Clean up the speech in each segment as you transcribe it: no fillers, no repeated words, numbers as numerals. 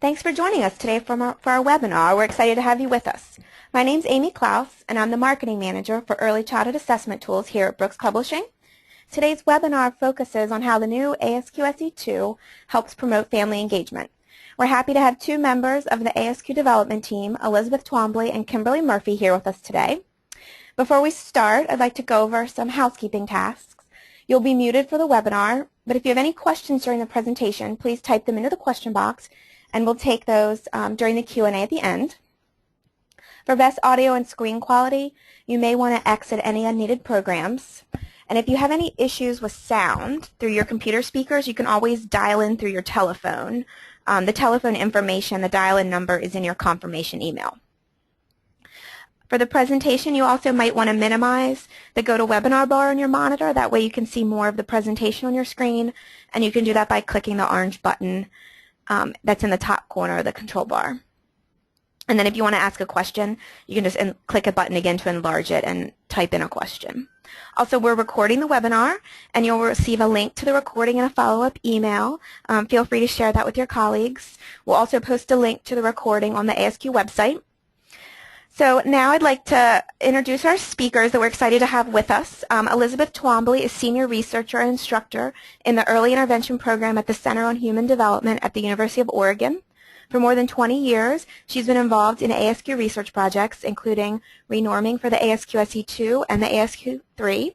Thanks for joining us today for our webinar. We're excited to have you with us. My name's Amy Klaus, and I'm the Marketing Manager for Early Childhood Assessment Tools here at Brooks Publishing. Today's webinar focuses on how the new ASQ SE2 helps promote family engagement. We're happy to have two members of the ASQ development team, Elizabeth Twombly and Kimberly Murphy, here with us today. Before we start, I'd like to go over some housekeeping tasks. You'll be muted for the webinar, but if you have any questions during the presentation, please type them into the question box, and we'll take those during the Q&A at the end. For best audio and screen quality, you may want to exit any unneeded programs. And if you have any issues with sound through your computer speakers, you can always dial in through your telephone. The telephone information, the dial-in number, is in your confirmation email. For the presentation, you also might want to minimize the GoToWebinar bar on your monitor. That way you can see more of the presentation on your screen, and you can do that by clicking the orange button that's in the top corner of the control bar. And then if you want to ask a question, you can just click a button again to enlarge it and type in a question. Also, we're recording the webinar, and you'll receive a link to the recording and a follow-up email. Feel free to share that with your colleagues. We'll also post a link to the recording on the ASQ website. So now I'd like to introduce our speakers that we're excited to have with us. Elizabeth Twombly is Senior Researcher and Instructor in the Early Intervention Program at the Center on Human Development at the University of Oregon. For more than 20 years, she's been involved in ASQ research projects, including renorming for the ASQ SE2 and the ASQ-3.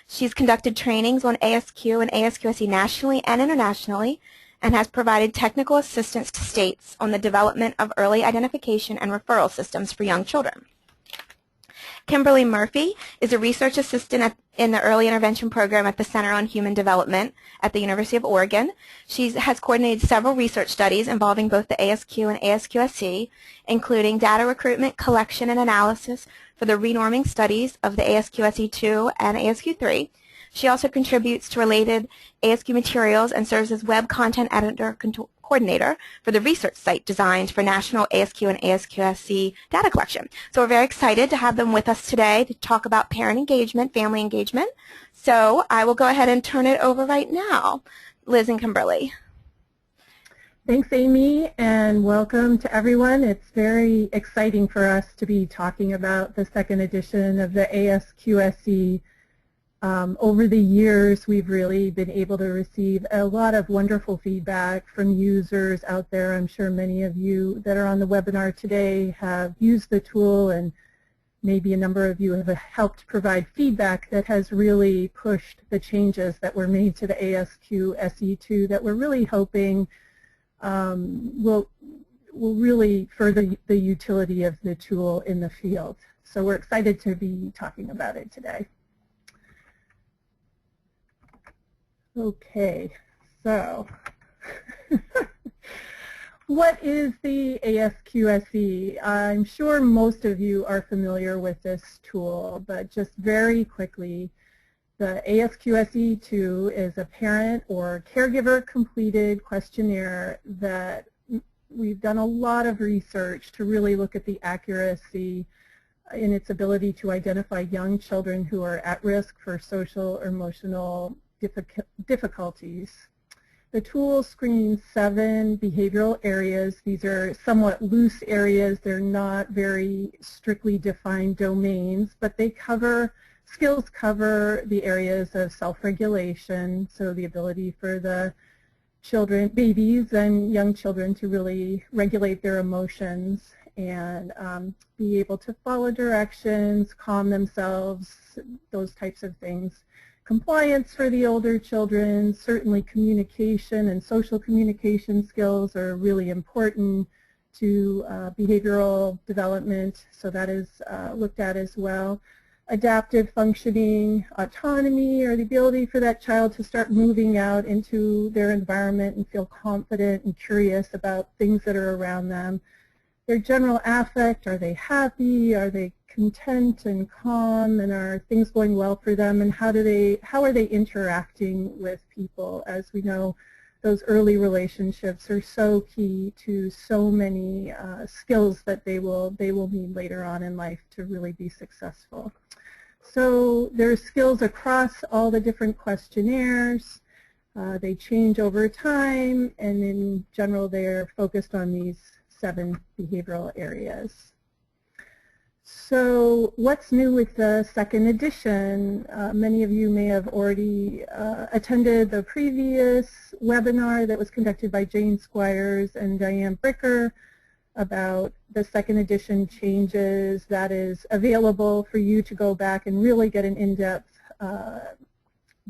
She's conducted trainings on ASQ and ASQ SE nationally and internationally, and has provided technical assistance to states on the development of early identification and referral systems for young children. Kimberly Murphy is a research assistant in the Early Intervention Program at the Center on Human Development at the University of Oregon. She has coordinated several research studies involving both the ASQ and ASQ SE, including data recruitment, collection, and analysis for the renorming studies of the ASQ SE2 and ASQ-3. She also contributes to related ASQ materials and serves as web content editor coordinator for the research site designed for national ASQ and ASQ SE data collection. So we're very excited to have them with us today to talk about parent engagement, family engagement. So I will go ahead and turn it over right now. Liz and Kimberly. Thanks, Amy, and welcome to everyone. It's very exciting for us to be talking about the second edition of the ASQ SE. Over the years, we've really been able to receive a lot of wonderful feedback from users out there. I'm sure many of you that are on the webinar today have used the tool, and maybe a number of you have helped provide feedback that has really pushed the changes that were made to the ASQ SE2 that we're really hoping will really further the utility of the tool in the field. So we're excited to be talking about it today. Okay, so what is the ASQ SE? I'm sure most of you are familiar with this tool, but just very quickly, the ASQ SE2 is a parent or caregiver completed questionnaire that we've done a lot of research to really look at the accuracy in its ability to identify young children who are at risk for social or emotional difficulties. The tool screens 7 behavioral areas. These are somewhat loose areas. They're not very strictly defined domains, but they skills cover the areas of self-regulation, so the ability for the children, babies and young children, to really regulate their emotions and be able to follow directions, calm themselves, those types of things. Compliance for the older children, certainly communication and social communication skills are really important to behavioral development, so that is looked at as well. Adaptive functioning, autonomy, or the ability for that child to start moving out into their environment and feel confident and curious about things that are around them. Their general affect, are they happy, are they content and calm, and are things going well for them, and how are they interacting with people? As we know, those early relationships are so key to so many skills that they will need later on in life to really be successful. So there are skills across all the different questionnaires. They change over time, and in general they're focused on these 7 behavioral areas. So what's new with the second edition? Many of you may have already attended the previous webinar that was conducted by Jane Squires and Diane Bricker about the second edition changes. That is available for you to go back and really get an in-depth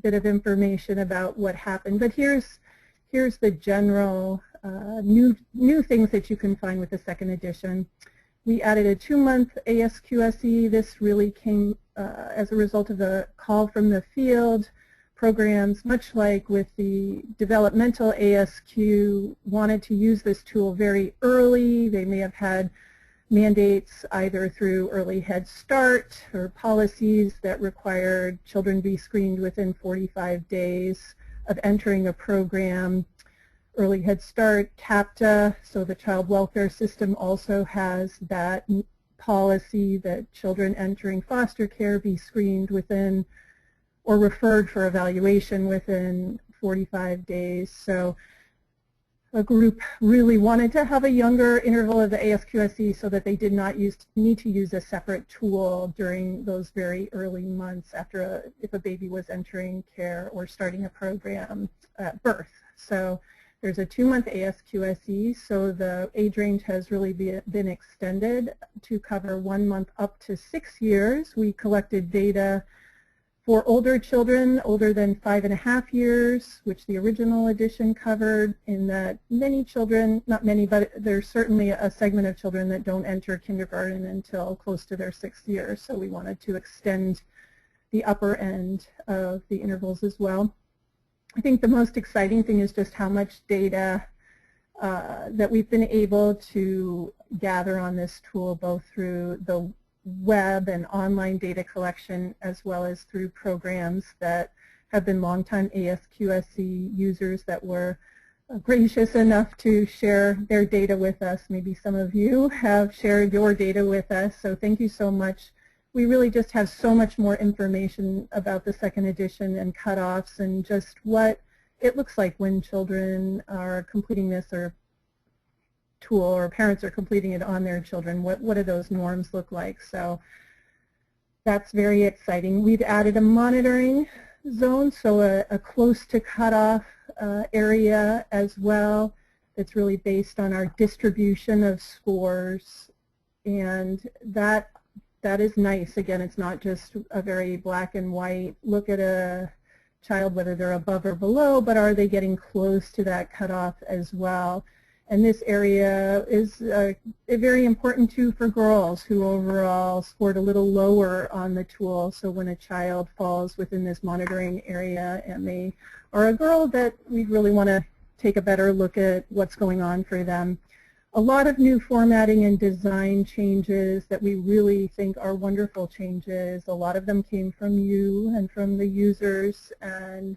bit of information about what happened. But here's the general new things that you can find with the second edition. We added a 2-month ASQ SE. This really came as a result of a call from the field. Programs, much like with the developmental ASQ, wanted to use this tool very early. They may have had mandates either through early Head Start or policies that required children be screened within 45 days of entering a program. Early Head Start, CAPTA, so the child welfare system also has that policy that children entering foster care be screened within or referred for evaluation within 45 days. So a group really wanted to have a younger interval of the ASQ SE so that they did not need to use a separate tool during those very early months after if a baby was entering care or starting a program at birth. So there's a 2-month ASQ SE, so the age range has really been extended to cover 1 month up to 6 years. We collected data for older children, older than 5.5 years, which the original edition covered, in that many children, not many, but there's certainly a segment of children that don't enter kindergarten until close to their 6th year. So we wanted to extend the upper end of the intervals as well. I think the most exciting thing is just how much data that we've been able to gather on this tool, both through the web and online data collection as well as through programs that have been longtime ASQ SE users that were gracious enough to share their data with us. Maybe some of you have shared your data with us, so thank you so much. We really just have so much more information about the second edition and cutoffs and just what it looks like when children are completing this or tool or parents are completing it on their children. What do those norms look like? So that's very exciting. We've added a monitoring zone, so a close to cutoff area as well. It's really based on our distribution of scores, and that is nice. Again, it's not just a very black and white look at a child, whether they're above or below, but are they getting close to that cutoff as well. And this area is very important too for girls who overall scored a little lower on the tool. So when a child falls within this monitoring area and they are a girl, that we really want to take a better look at what's going on for them. A lot of new formatting and design changes that we really think are wonderful changes. A lot of them came from you and from the users, and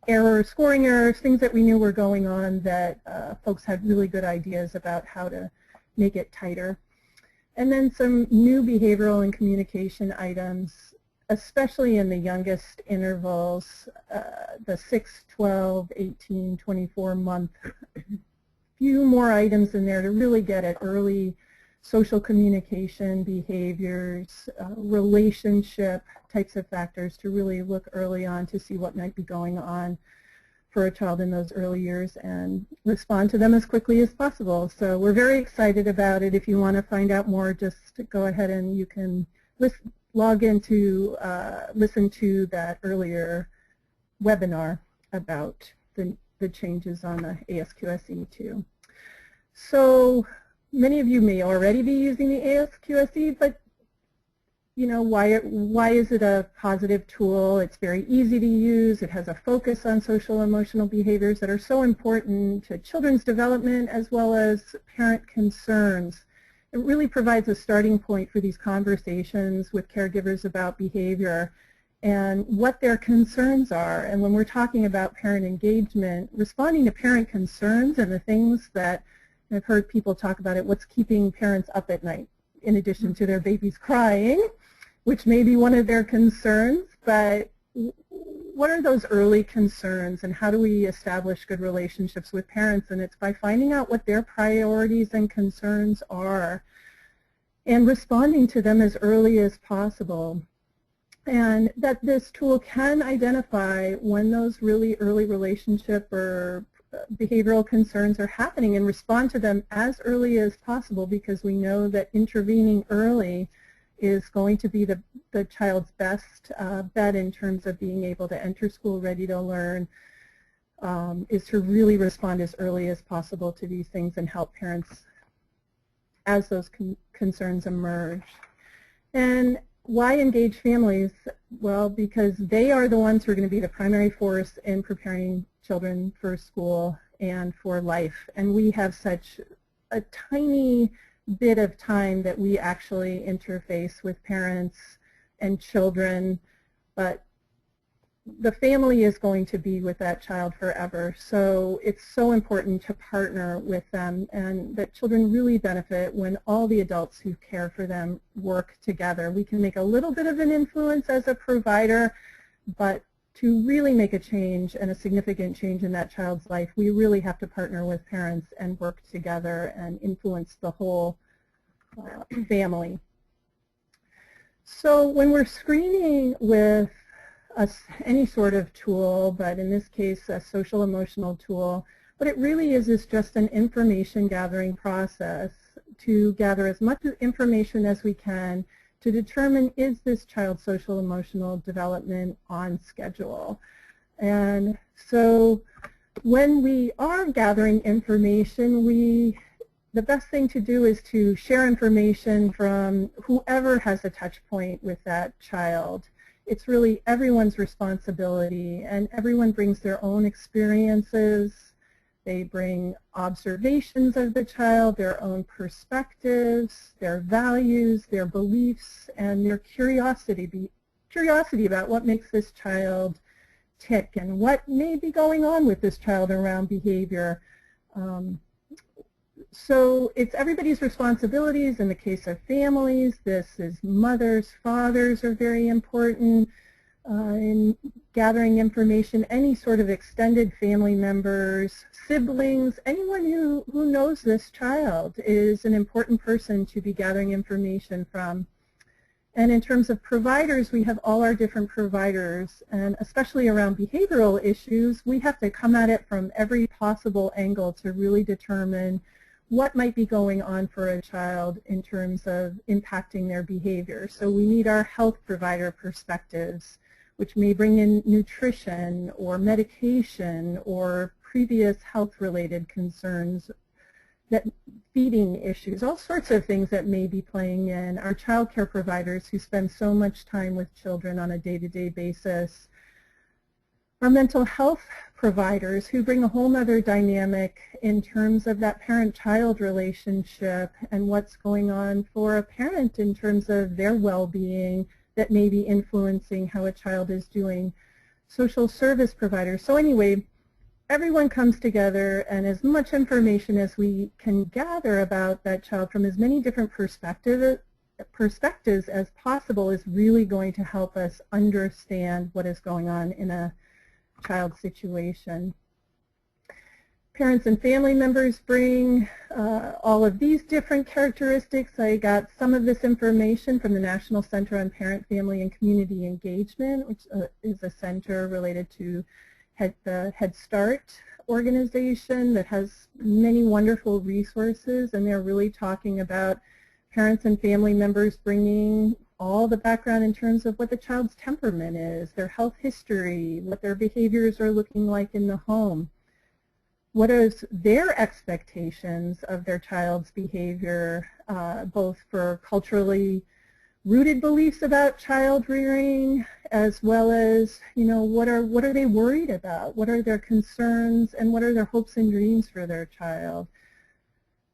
errors, scoring errors, things that we knew were going on that folks had really good ideas about how to make it tighter. And then some new behavioral and communication items, especially in the youngest intervals, the 6, 12, 18, 24 month. Few more items in there to really get at early social communication, behaviors, relationship types of factors to really look early on to see what might be going on for a child in those early years and respond to them as quickly as possible. So we're very excited about it. If you want to find out more, just go ahead and you can log in to listen to that earlier webinar about the changes on the ASQ SE too. So many of you may already be using the ASQ SE, but you know, why is it a positive tool? It's very easy to use. It has a focus on social emotional behaviors that are so important to children's development as well as parent concerns. It really provides a starting point for these conversations with caregivers about behavior and what their concerns are. And when we're talking about parent engagement, responding to parent concerns and the things that I've heard people talk about it, what's keeping parents up at night, in addition to their babies crying, which may be one of their concerns, but what are those early concerns and how do we establish good relationships with parents? And it's by finding out what their priorities and concerns are and responding to them as early as possible. And that this tool can identify when those really early relationship or behavioral concerns are happening and respond to them as early as possible, because we know that intervening early is going to be the child's best bet in terms of being able to enter school ready to learn, is to really respond as early as possible to these things and help parents as those concerns emerge. And why engage families? Well, because they are the ones who are going to be the primary force in preparing children for school and for life. And we have such a tiny bit of time that we actually interface with parents and children, but the family is going to be with that child forever. So it's so important to partner with them, and that children really benefit when all the adults who care for them work together. We can make a little bit of an influence as a provider, but to really make a change and a significant change in that child's life, we really have to partner with parents and work together and influence the whole family. So when we're screening with any sort of tool, but in this case a social emotional tool, what it really is just an information gathering process to gather as much information as we can to determine, is this child's social emotional development on schedule. And so when we are gathering information, the best thing to do is to share information from whoever has a touch point with that child. It's really everyone's responsibility, and everyone brings their own experiences. They bring observations of the child, their own perspectives, their values, their beliefs, and their curiosity about what makes this child tick and what may be going on with this child around behavior. So it's everybody's responsibilities. In the case of families, this is mothers, fathers are very important in gathering information. Any sort of extended family members, siblings, anyone who knows this child is an important person to be gathering information from. And in terms of providers, we have all our different providers, and especially around behavioral issues, we have to come at it from every possible angle to really determine what might be going on for a child in terms of impacting their behavior. So we need our health provider perspectives, which may bring in nutrition or medication or previous health-related concerns, that feeding issues, all sorts of things that may be playing in. Our child care providers who spend so much time with children on a day-to-day basis. Our mental health providers who bring a whole other dynamic in terms of that parent-child relationship and what's going on for a parent in terms of their well-being that may be influencing how a child is doing. Social service providers. So anyway, everyone comes together, and as much information as we can gather about that child from as many different perspectives as possible is really going to help us understand what is going on in a child situation. Parents and family members bring all of these different characteristics. I got some of this information from the National Center on Parent, Family, and Community Engagement, which is a center related to the Head Start organization that has many wonderful resources, and they're really talking about parents and family members bringing all the background in terms of what the child's temperament is, their health history, what their behaviors are looking like in the home. What is their expectations of their child's behavior, both for culturally rooted beliefs about child rearing, as well as, what are they worried about? What are their concerns, and what are their hopes and dreams for their child?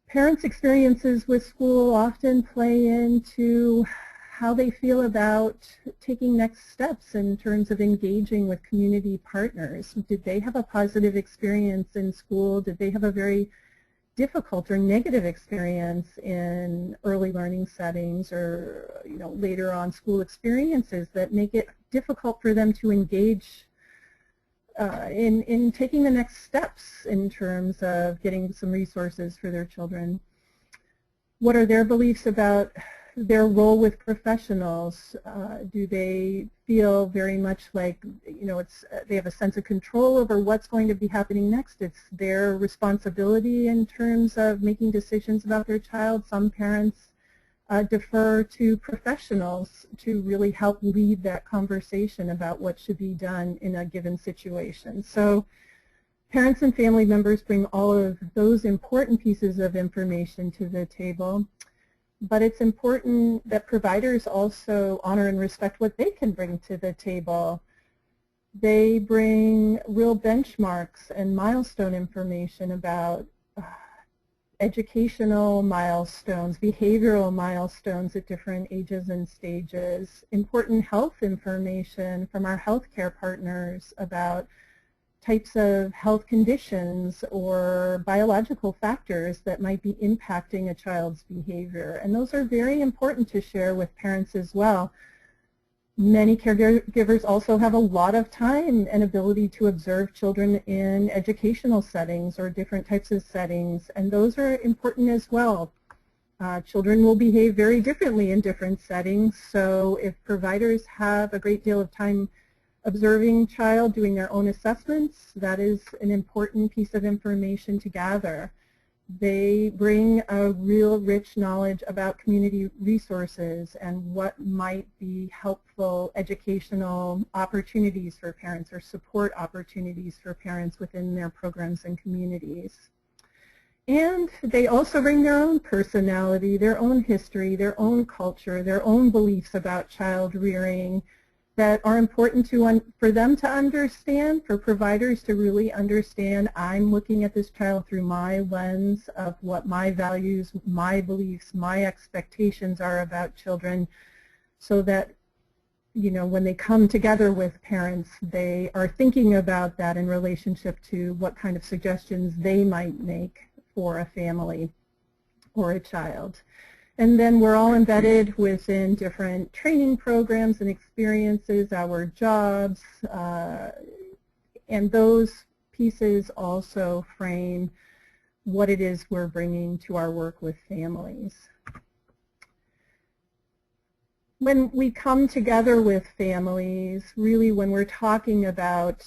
Parents' experiences with school often play into how they feel about taking next steps in terms of engaging with community partners. Did they have a positive experience in school? Did they have a very difficult or negative experience in early learning settings, or later on school experiences that make it difficult for them to engage in taking the next steps in terms of getting some resources for their children. What are their beliefs about their role with professionals? Do they feel very much like, you know, they have a sense of control over what's going to be happening next? It's their responsibility in terms of making decisions about their child. Some parents defer to professionals to really help lead that conversation about what should be done in a given situation. So parents and family members bring all of those important pieces of information to the table, but it's important that providers also honor and respect what they can bring to the table. They bring real benchmarks and milestone information about educational milestones, behavioral milestones at different ages and stages, important health information from our healthcare partners about types of health conditions or biological factors that might be impacting a child's behavior. And those are very important to share with parents as well. Many caregivers also have a lot of time and ability to observe children in educational settings or different types of settings, and those are important as well. Children will behave very differently in different settings, so if providers have a great deal of time observing child, doing their own assessments, that is an important piece of information to gather. They bring a real rich knowledge about community resources and what might be helpful educational opportunities for parents or support opportunities for parents within their programs and communities. And they also bring their own personality, their own history, their own culture, their own beliefs about child rearing that are important for them to understand, for providers to really understand. I'm looking at this child through my lens of what my values, my beliefs, my expectations are about children, so that, you know, when they come together with parents, they are thinking about that in relationship to what kind of suggestions they might make for a family or a child. And then we're all embedded within different training programs and experiences, our jobs, and those pieces also frame what it is we're bringing to our work with families. When we come together with families, really when we're talking about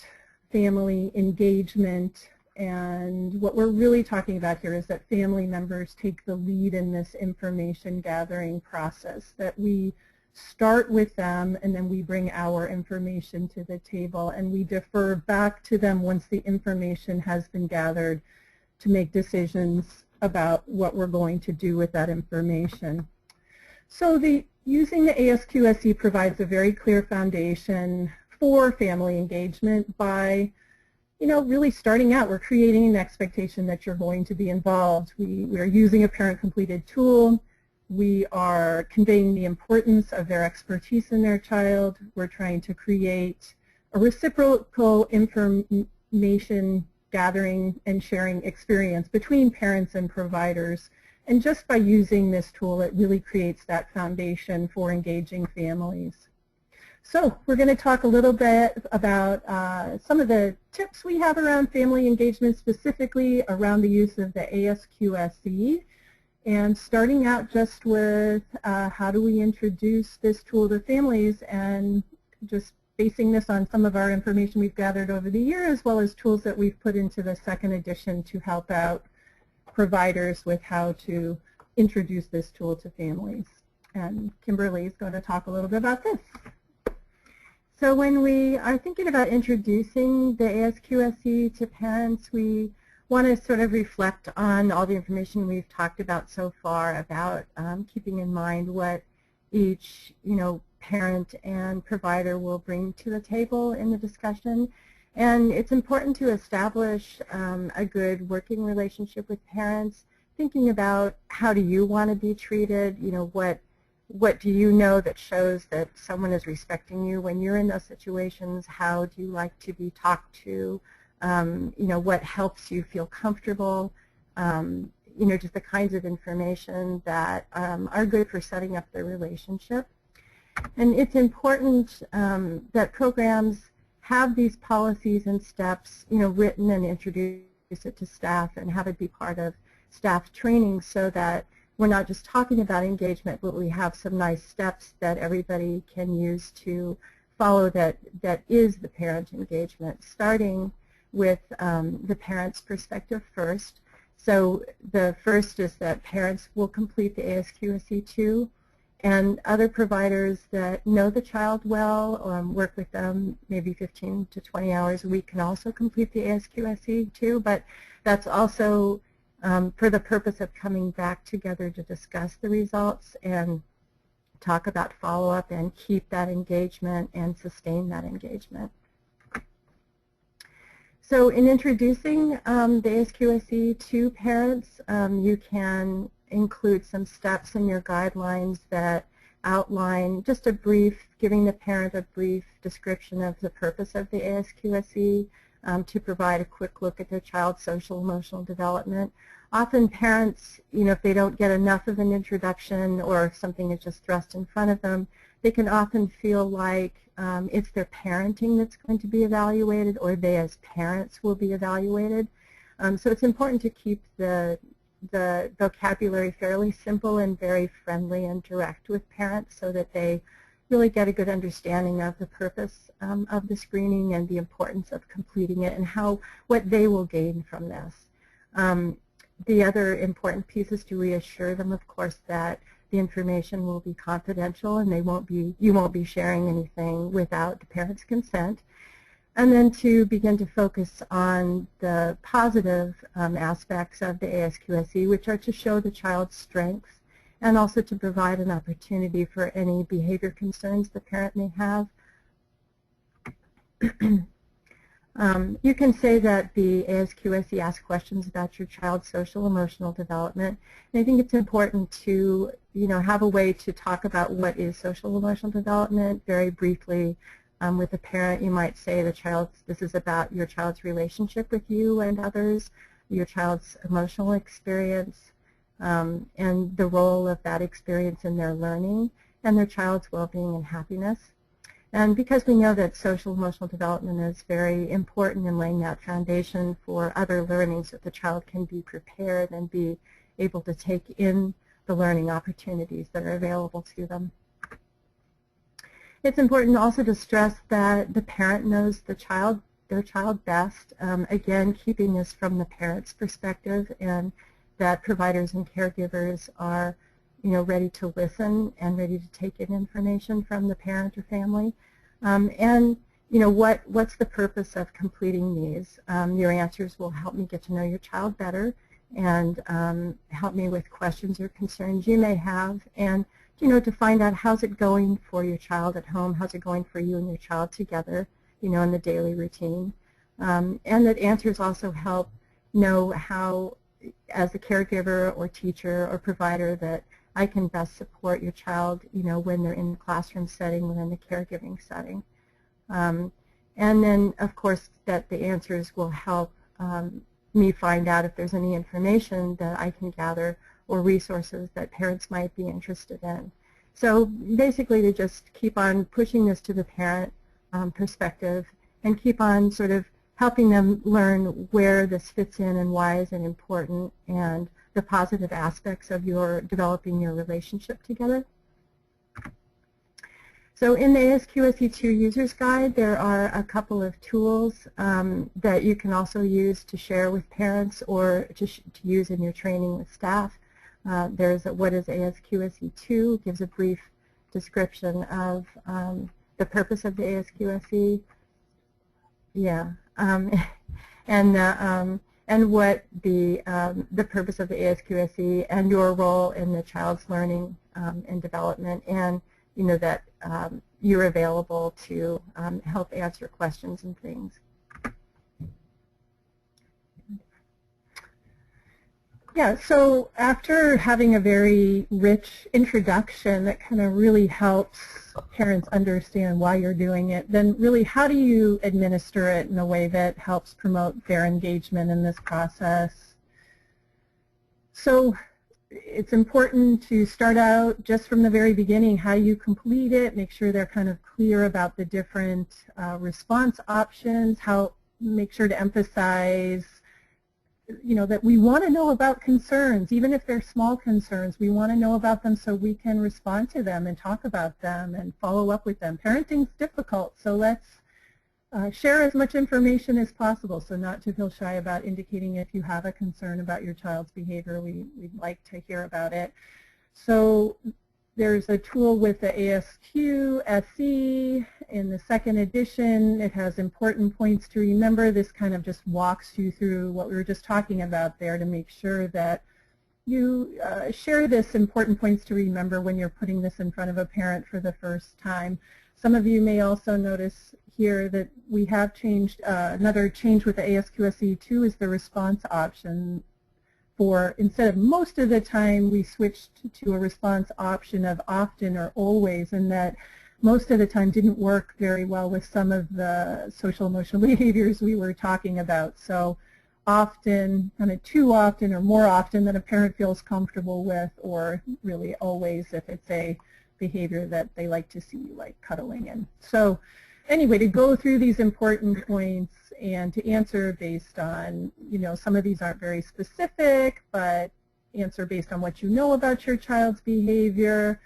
family engagement, and what we're really talking about here is that family members take the lead in this information gathering process, that we start with them and then we bring our information to the table and we defer back to them once the information has been gathered to make decisions about what we're going to do with that information. So using the ASQ SE provides a very clear foundation for family engagement by really starting out, we're creating an expectation that you're going to be involved. We are using a parent-completed tool. We are conveying the importance of their expertise in their child. We're trying to create a reciprocal information gathering and sharing experience between parents and providers. And just by using this tool, it really creates that foundation for engaging families. So we're going to talk a little bit about some of the tips we have around family engagement, specifically around the use of the ASQ SE. And starting out just with how do we introduce this tool to families, and just basing this on some of our information we've gathered over the year, as well as tools that we've put into the second edition to help out providers with how to introduce this tool to families. And Kimberly is going to talk a little bit about this. So when we are thinking about introducing the ASQ SE to parents, we want to sort of reflect on all the information we've talked about so far about keeping in mind what each parent and provider will bring to the table in the discussion. And it's important to establish a good working relationship with parents, thinking about how do you want to be treated, what do you know that shows that someone is respecting you when you're in those situations? How do you like to be talked to? What helps you feel comfortable? Just the kinds of information that are good for setting up the relationship. And it's important that programs have these policies and steps, written and introduce it to staff and have it be part of staff training so that we're not just talking about engagement, but we have some nice steps that everybody can use to follow that is the parent engagement, starting with the parent's perspective first. So the first is that parents will complete the ASQ SE2, and other providers that know the child well, work with them maybe 15 to 20 hours a week can also complete the ASQ SE2, but that's also for the purpose of coming back together to discuss the results and talk about follow-up and keep that engagement and sustain that engagement. So in introducing the ASQ SE to parents, you can include some steps in your guidelines that outline just a brief, giving the parent a brief description of the purpose of the ASQ SE to provide a quick look at their child's social emotional development. Often parents, if they don't get enough of an introduction or if something is just thrust in front of them, they can often feel like it's their parenting that's going to be evaluated or they as parents will be evaluated. So it's important to keep the vocabulary fairly simple and very friendly and direct with parents so that they really get a good understanding of the purpose of the screening and the importance of completing it and what they will gain from this. The other important piece is to reassure them, of course, that the information will be confidential and you won't be sharing anything without the parent's consent. And then to begin to focus on the positive aspects of the ASQ SE, which are to show the child's strengths and also to provide an opportunity for any behavior concerns the parent may have. You can say that the ASQ SE asks questions about your child's social emotional development. And I think it's important to have a way to talk about what is social emotional development very briefly. With a parent, you might say this is about your child's relationship with you and others, your child's emotional experience, and the role of that experience in their learning and their child's well-being and happiness. And because we know that social emotional development is very important in laying that foundation for other learning so that the child can be prepared and be able to take in the learning opportunities that are available to them. It's important also to stress that the parent knows their child best, again, keeping this from the parent's perspective, and that providers and caregivers are ready to listen and ready to take in information from the parent or family. And what's the purpose of completing these? Your answers will help me get to know your child better and help me with questions or concerns you may have, and to find out how's it going for your child at home, how's it going for you and your child together, in the daily routine. And that answers also help know how, as a caregiver or teacher or provider, that I can best support your child, when they're in the classroom setting or in the caregiving setting. And then, of course, that the answers will help me find out if there's any information that I can gather or resources that parents might be interested in. So basically to just keep on pushing this to the parent perspective and keep on sort of helping them learn where this fits in and why is it important and the positive aspects of developing your relationship together. So in the ASQ SE2 User's Guide, there are a couple of tools that you can also use to share with parents or to use in your training with staff. There's what is ASQ SE2, gives a brief description of the purpose of the ASQ SE. Yeah, and what the purpose of the ASQ SE and your role in the child's learning and development, and that you're available to help answer questions and things. Yeah, so after having a very rich introduction that kind of really helps parents understand why you're doing it, then really how do you administer it in a way that helps promote their engagement in this process? So it's important to start out just from the very beginning how you complete it, make sure they're kind of clear about the different response options, make sure to emphasize that we want to know about concerns, even if they're small concerns. We want to know about them so we can respond to them and talk about them and follow up with them. Parenting's difficult, so let's share as much information as possible, so not to feel shy about indicating if you have a concern about your child's behavior. We'd like to hear about it. So there's a tool with the ASQ SE in the second edition. It has important points to remember. This kind of just walks you through what we were just talking about there to make sure that you share this important points to remember when you're putting this in front of a parent for the first time. Some of you may also notice here that we have changed, another change with the ASQ SE2 is the response option. Instead of most of the time, we switched to a response option of often or always, and that most of the time didn't work very well with some of the social emotional behaviors we were talking about. So often, kind of too often or more often than a parent feels comfortable with, or really always if it's a behavior that they like to see, like cuddling. And so anyway, to go through these important points and to answer based on, some of these aren't very specific, but answer based on what you know about your child's behavior,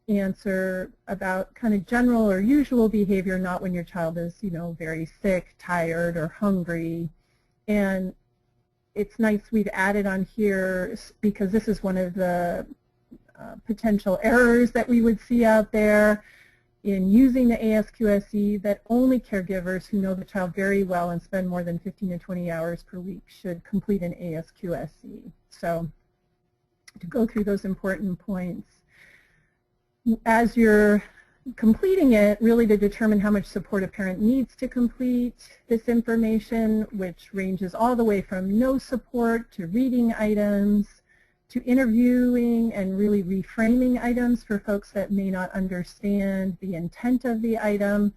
answer about kind of general or usual behavior, not when your child is, very sick, tired, or hungry. And it's nice we've added on here, because this is one of the potential errors that we would see out there in using the ASQ SE, that only caregivers who know the child very well and spend more than 15 to 20 hours per week should complete an ASQ SE. So to go through those important points, as you're completing it, really to determine how much support a parent needs to complete this information, which ranges all the way from no support to reading items, to interviewing and really reframing items for folks that may not understand the intent of the item.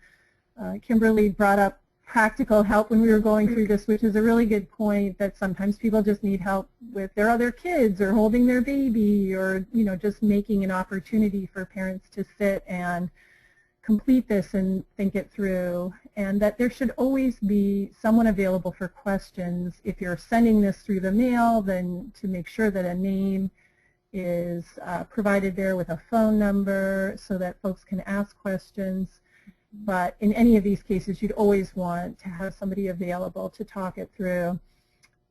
Kimberly brought up practical help when we were going through this, which is a really good point, that sometimes people just need help with their other kids or holding their baby, or just making an opportunity for parents to sit and complete this and think it through, and that there should always be someone available for questions. If you're sending this through the mail, then to make sure that a name is provided there with a phone number so that folks can ask questions. But in any of these cases, you'd always want to have somebody available to talk it through.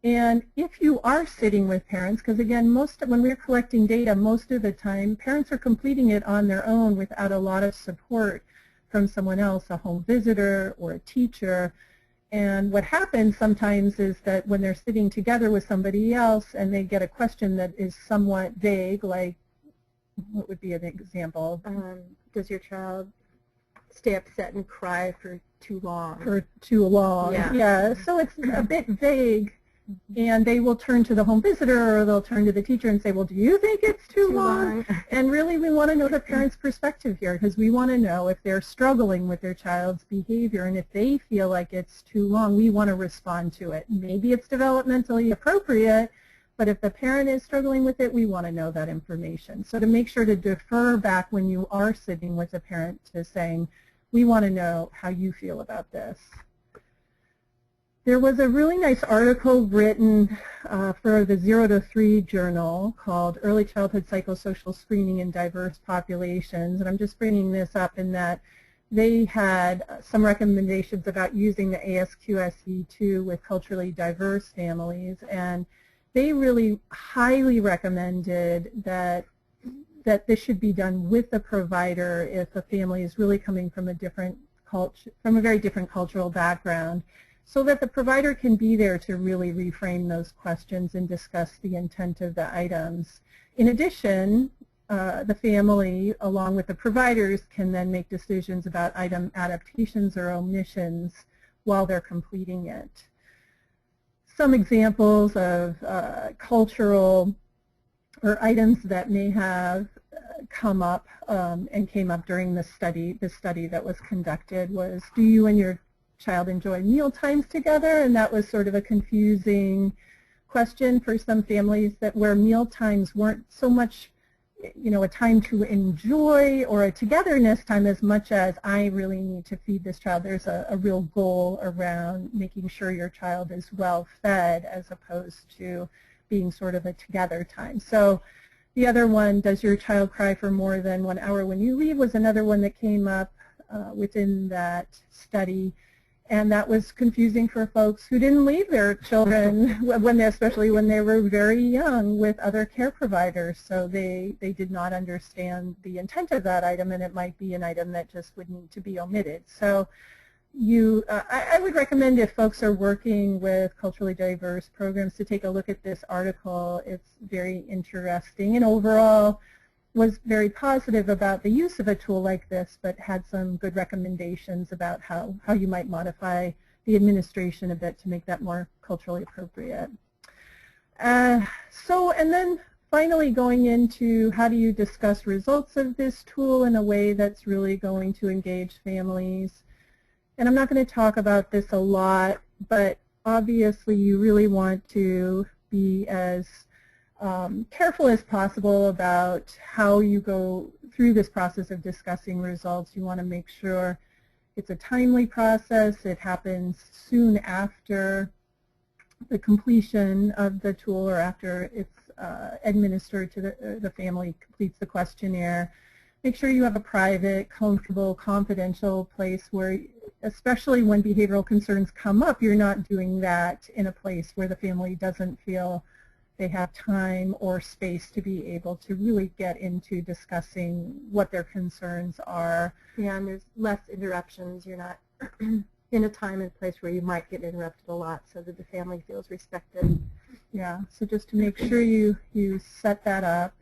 And if you are sitting with parents, because again, when we're collecting data, most of the time, parents are completing it on their own without a lot of support from someone else, a home visitor or a teacher. And what happens sometimes is that when they're sitting together with somebody else and they get a question that is somewhat vague, like, what would be an example? Does your child stay upset and cry for too long? For too long, yeah. So it's a bit vague. And they will turn to the home visitor, or they'll turn to the teacher and say, well, do you think it's too long? And really we want to know the parent's perspective here, because we want to know if they're struggling with their child's behavior, and if they feel like it's too long, we want to respond to it. Maybe it's developmentally appropriate, but if the parent is struggling with it, we want to know that information. So to make sure to defer back when you are sitting with a parent to saying, we want to know how you feel about this. There was a really nice article written for the 0 to 3 journal called Early Childhood Psychosocial Screening in Diverse Populations, and I'm just bringing this up in that they had some recommendations about using the ASQ SE2 with culturally diverse families, and they really highly recommended that this should be done with the provider if a family is really coming from a different culture, from a very different cultural background, so that the provider can be there to really reframe those questions and discuss the intent of the items. In addition, the family, along with the providers, can then make decisions about item adaptations or omissions while they're completing it. Some examples of cultural or items that may have come up and came up during the study that was conducted was, do you and your child enjoy meal times together? And that was sort of a confusing question for some families that where meal times weren't so much, you know, a time to enjoy or a togetherness time as much as I really need to feed this child. There's a real goal around making sure your child is well fed as opposed to being sort of a together time. So the other one, does your child cry for more than 1 hour when you leave, was another one that came up within that study. And that was confusing for folks who didn't leave their children, especially when they were very young, with other care providers. So they did not understand the intent of that item, and it might be an item that just would need to be omitted. So I would recommend, if folks are working with culturally diverse programs, to take a look at this article. It's very interesting, and overall was very positive about the use of a tool like this, but had some good recommendations about how you might modify the administration a bit to make that more culturally appropriate. And then finally going into how do you discuss results of this tool in a way that's really going to engage families. And I'm not going to talk about this a lot, but obviously you really want to be as careful as possible about how you go through this process of discussing results. You want to make sure it's a timely process. It happens soon after the completion of the tool or after it's administered to the family completes the questionnaire. Make sure you have a private, comfortable, confidential place where, especially when behavioral concerns come up, you're not doing that in a place where the family doesn't feel they have time or space to be able to really get into discussing what their concerns are. Yeah, and there's less interruptions. You're not in a time and place where you might get interrupted a lot, so that the family feels respected. Yeah, so just to make sure you set that up.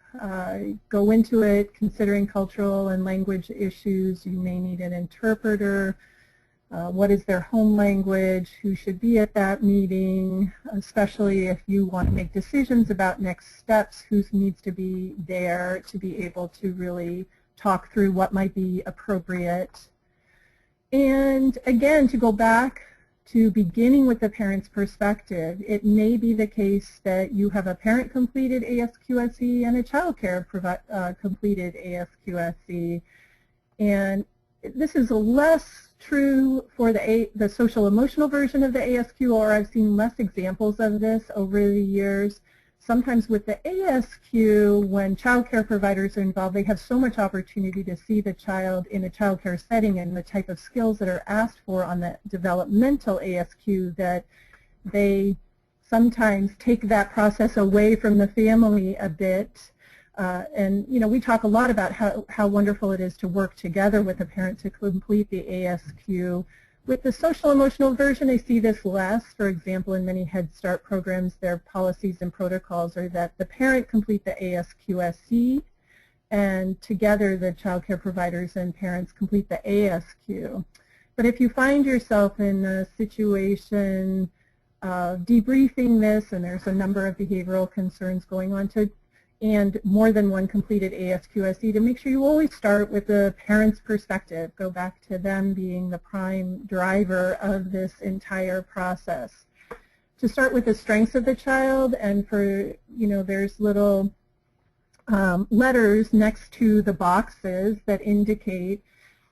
Go into it considering cultural and language issues. You may need an interpreter. What is their home language? Who should be at that meeting? Especially if you want to make decisions about next steps, who needs to be there to be able to really talk through what might be appropriate. And again, to go back to beginning with the parent's perspective, it may be the case that you have a parent-completed ASQ SE and a child care completed ASQ SE. And this is less true for the social-emotional version of the ASQ, or I've seen less examples of this over the years. Sometimes with the ASQ, when child care providers are involved, they have so much opportunity to see the child in a child care setting and the type of skills that are asked for on the developmental ASQ that they sometimes take that process away from the family a bit. And you know, we talk a lot about how wonderful it is to work together with a parent to complete the ASQ. With the social emotional version, I see this less. For example, in many Head Start programs, their policies and protocols are that the parent complete the ASQ SE, and together the child care providers and parents complete the ASQ. But if you find yourself in a situation of debriefing this, and there's a number of behavioral concerns going on, and more than one completed ASQ SE, to make sure you always start with the parent's perspective. Go back to them being the prime driver of this entire process. To start with the strengths of the child, and for, you know, there's little letters next to the boxes that indicate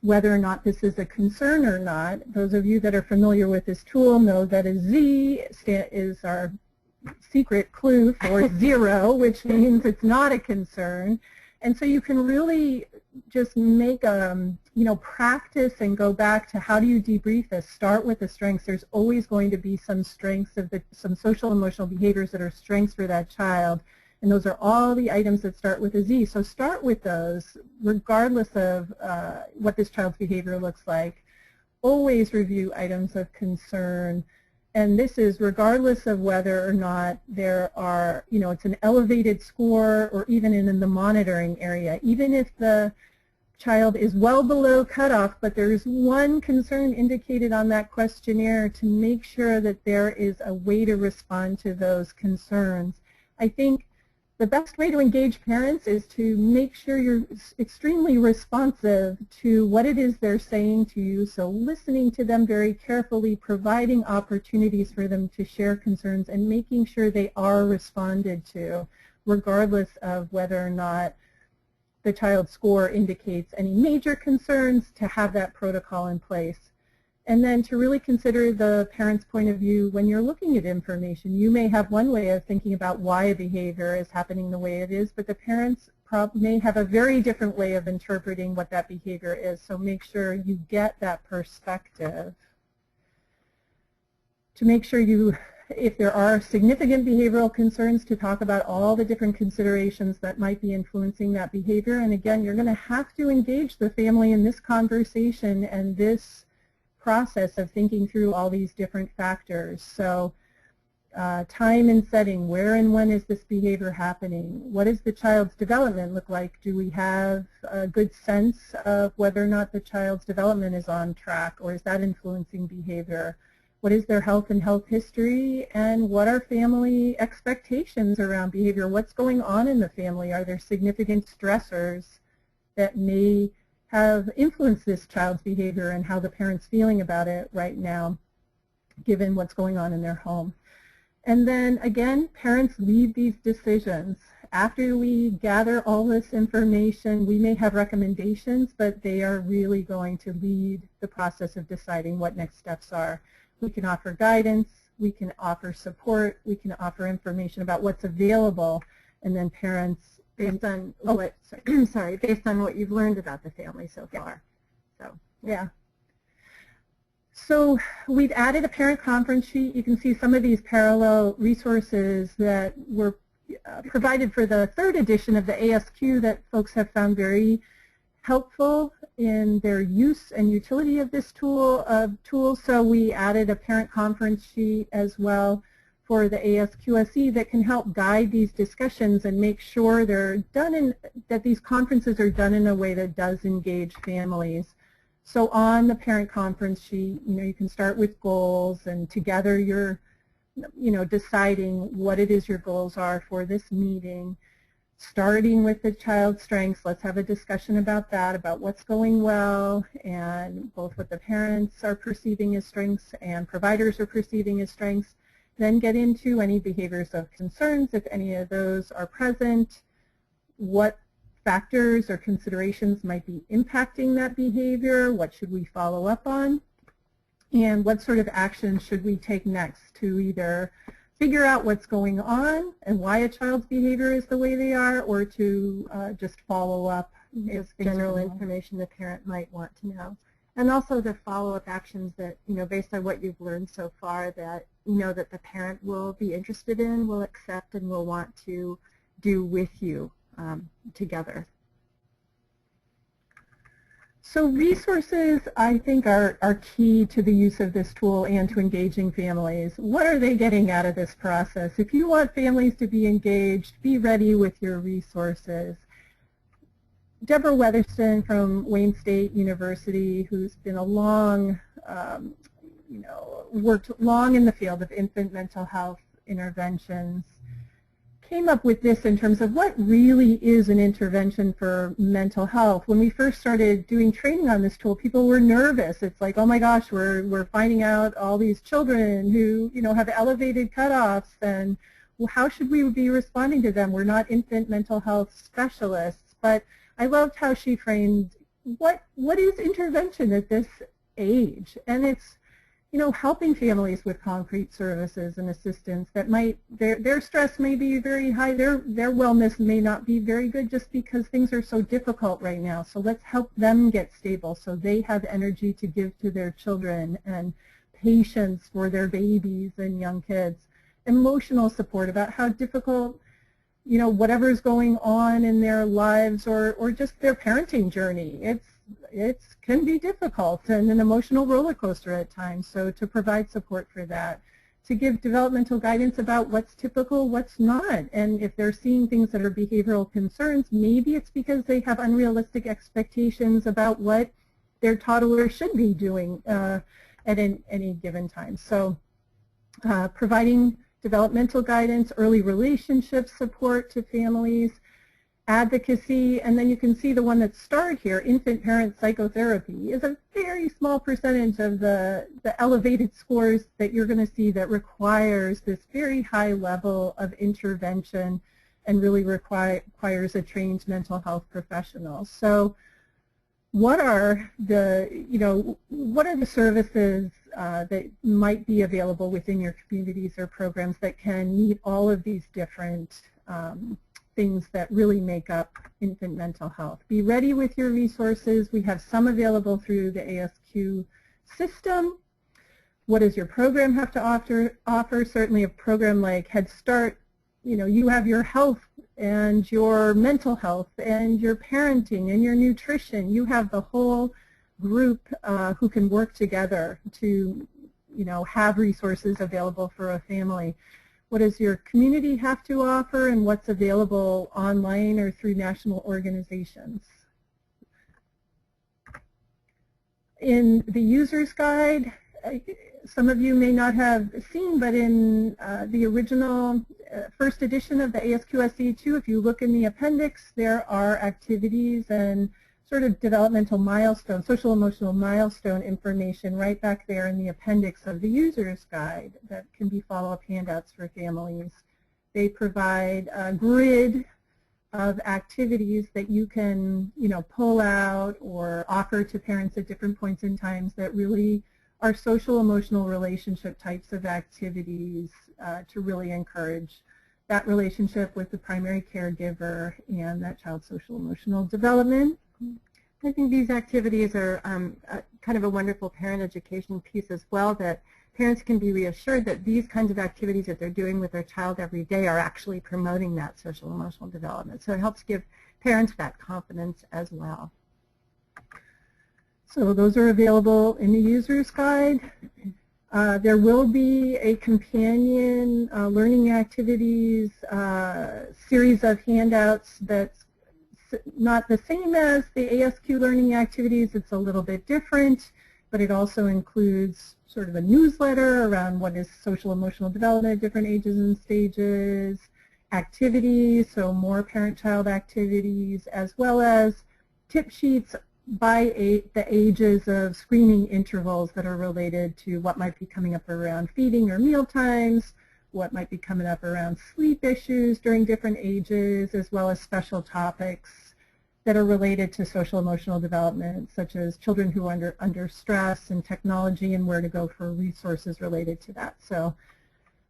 whether or not this is a concern or not. Those of you that are familiar with this tool know that a Z is our secret clue for 0, which means it's not a concern. And so you can really just make practice and go back to how do you debrief this. Start with the strengths. There's always going to be some strengths of some social emotional behaviors that are strengths for that child. And those are all the items that start with a Z. So start with those regardless of what this child's behavior looks like. Always review items of concern. And this is regardless of whether or not there are, you know, it's an elevated score or even in the monitoring area. Even if the child is well below cutoff, but there's one concern indicated on that questionnaire, to make sure that there is a way to respond to those concerns. I think The best way to engage parents is to make sure you're extremely responsive to what it is they're saying to you, so listening to them very carefully, providing opportunities for them to share concerns, and making sure they are responded to, regardless of whether or not the child's score indicates any major concerns, to have that protocol in place. And then to really consider the parent's point of view when you're looking at information. You may have one way of thinking about why a behavior is happening the way it is, but the parents may have a very different way of interpreting what that behavior is. So make sure you get that perspective. To make sure you, if there are significant behavioral concerns, to talk about all the different considerations that might be influencing that behavior. And again, you're going to have to engage the family in this conversation and this process of thinking through all these different factors. So time and setting, where and when is this behavior happening? What does the child's development look like? Do we have a good sense of whether or not the child's development is on track, or is that influencing behavior? What is their health and health history, and what are family expectations around behavior? What's going on in the family? Are there significant stressors that may have influenced this child's behavior, and how the parent's feeling about it right now, given what's going on in their home? And then again, parents lead these decisions. After we gather all this information, we may have recommendations, but they are really going to lead the process of deciding what next steps are. We can offer guidance, we can offer support, we can offer information about what's available, and then parents, based on what, sorry, based on what you've learned about the family so far. So yeah. So we've added a parent conference sheet. You can see some of these parallel resources that were provided for the 3rd edition of the ASQ that folks have found very helpful in their use and utility of this tool. So we added a parent conference sheet as well for the ASQ SE that can help guide these discussions and make sure they're done that these conferences are done in a way that does engage families. So on the parent conference sheet, you can start with goals, and together you're, deciding what it is your goals are for this meeting. Starting with the child's strengths, let's have a discussion about that, about what's going well, and both what the parents are perceiving as strengths and providers are perceiving as strengths. Then get into any behaviors of concerns, if any of those are present, what factors or considerations might be impacting that behavior, what should we follow up on, and what sort of action should we take next to either figure out what's going on and why a child's behavior is the way they are, or to just follow up. Just general information the parent might want to know. And also the follow-up actions that, based on what you've learned so far, that that the parent will be interested in, will accept, and will want to do with you together. So resources, I think, are key to the use of this tool and to engaging families. What are they getting out of this process? If you want families to be engaged, be ready with your resources. Deborah Weatherston from Wayne State University, who's been a long, worked long in the field of infant mental health interventions, came up with this in terms of what really is an intervention for mental health. When we first started doing training on this tool, people were nervous. It's like, oh my gosh, we're finding out all these children who, have elevated cutoffs, and well, how should we be responding to them? We're not infant mental health specialists. But I loved how she framed what is intervention at this age, and it's helping families with concrete services and assistance that might, their stress may be very high, their wellness may not be very good just because things are so difficult right now. So let's help them get stable so they have energy to give to their children, and patience for their babies and young kids. Emotional support about how difficult, whatever's going on in their lives, or just their parenting journey. It can be difficult and an emotional roller coaster at times, so to provide support for that. To give developmental guidance about what's typical, what's not, and if they're seeing things that are behavioral concerns, maybe it's because they have unrealistic expectations about what their toddler should be doing at any given time. So providing developmental guidance, early relationship support to families, advocacy, and then you can see the one that's starred here, infant-parent psychotherapy, is a very small percentage of the elevated scores that you're going to see that requires this very high level of intervention and really requires a trained mental health professional. So what are the, what are the services that might be available within your communities or programs that can meet all of these different things that really make up infant mental health? Be ready with your resources. We have some available through the ASQ system. What does your program have to offer? Certainly a program like Head Start, you have your health and your mental health and your parenting and your nutrition. You have the whole group who can work together to, have resources available for a family. What does your community have to offer, and what's available online or through national organizations? In the user's guide, some of you may not have seen, but in the original first edition of the ASQ SE2, if you look in the appendix, there are activities and sort of developmental milestone, social emotional milestone information right back there in the appendix of the user's guide that can be follow-up handouts for families. They provide a grid of activities that you can, pull out or offer to parents at different points in time that really are social emotional relationship types of activities to really encourage that relationship with the primary caregiver and that child's social emotional development. I think these activities are kind of a wonderful parent education piece as well, that parents can be reassured that these kinds of activities that they're doing with their child every day are actually promoting that social emotional development. So it helps give parents that confidence as well. So those are available in the user's guide. There will be a companion learning activities series of handouts that's not the same as the ASQ learning activities. It's a little bit different, but it also includes sort of a newsletter around what is social emotional development at different ages and stages, activities, so more parent-child activities, as well as tip sheets by the ages of screening intervals that are related to what might be coming up around feeding or meal times, what might be coming up around sleep issues during different ages, as well as special topics that are related to social emotional development, such as children who are under stress and technology and where to go for resources related to that. So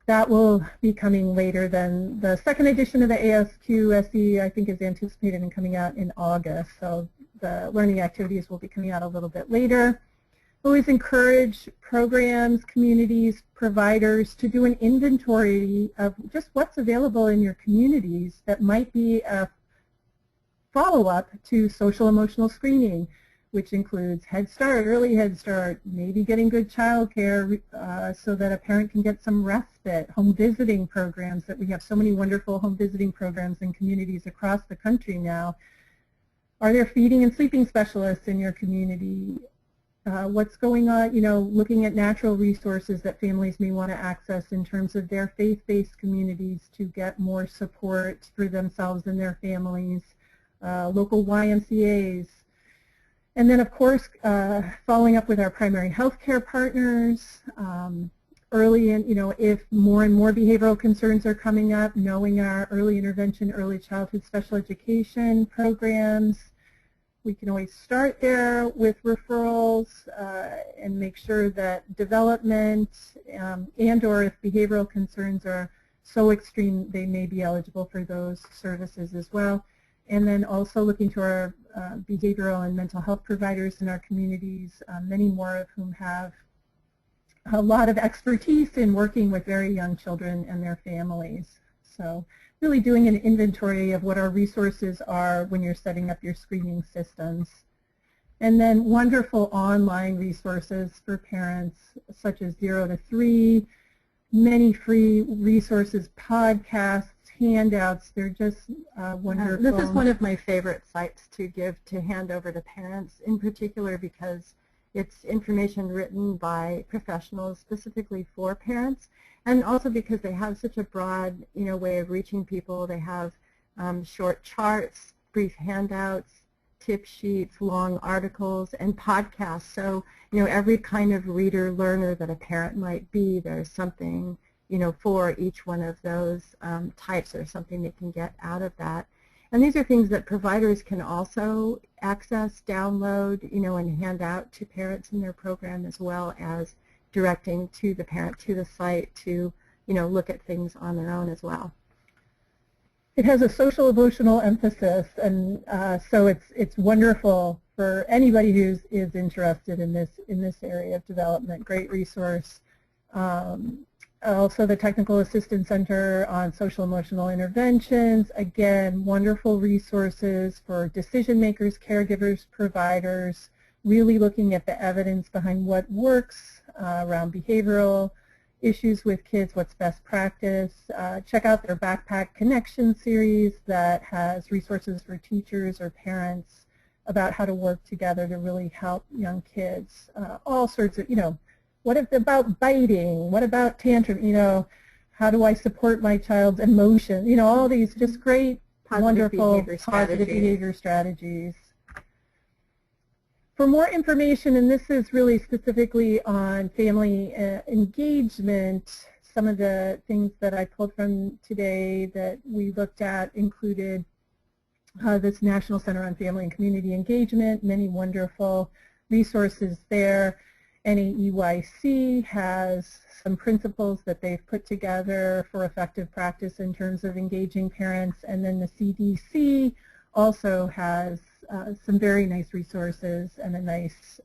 that will be coming later than the second edition of the ASQ SE, I think is anticipated and coming out in August. So the learning activities will be coming out a little bit later. Always encourage programs, communities, providers to do an inventory of just what's available in your communities that might be a follow-up to social emotional screening, which includes Head Start, early Head Start, maybe getting good child care so that a parent can get some respite, home visiting programs, that we have so many wonderful home visiting programs in communities across the country now. Are there feeding and sleeping specialists in your community? What's going on, looking at natural resources that families may want to access in terms of their faith-based communities to get more support for themselves and their families, local YMCAs. And then, of course, following up with our primary health care partners, early in, if more and more behavioral concerns are coming up, knowing our early intervention, early childhood special education programs. We can always start there with referrals and make sure that development and or if behavioral concerns are so extreme, they may be eligible for those services as well. And then also looking to our behavioral and mental health providers in our communities, many more of whom have a lot of expertise in working with very young children and their families. So really doing an inventory of what our resources are when you're setting up your screening systems. And then wonderful online resources for parents such as 0 to 3, many free resources, podcasts, handouts. They're just wonderful. This is one of my favorite sites to hand over to parents, in particular because It's information written by professionals specifically for parents, and also because they have such a broad, way of reaching people. They have short charts, brief handouts, tip sheets, long articles, and podcasts. So, every kind of reader, learner that a parent might be, there's something, for each one of those types, or something they can get out of that. And these are things that providers can also access, download, and hand out to parents in their program, as well as directing to the parent to the site to, look at things on their own as well. It has a social emotional emphasis, and so it's wonderful for anybody who is interested in this area of development. Great resource. Also the Technical Assistance Center on Social Emotional Interventions. Again, wonderful resources for decision makers, caregivers, providers, really looking at the evidence behind what works around behavioral issues with kids, what's best practice. Check out their Backpack Connection series that has resources for teachers or parents about how to work together to really help young kids. All sorts of, what about biting? What about tantrum? How do I support my child's emotion? All these just great, wonderful, positive behavior strategies. For more information, and this is really specifically on family engagement, some of the things that I pulled from today that we looked at included this National Center on Family and Community Engagement, many wonderful resources there. NAEYC has some principles that they've put together for effective practice in terms of engaging parents, and then the CDC also has some very nice resources and a nice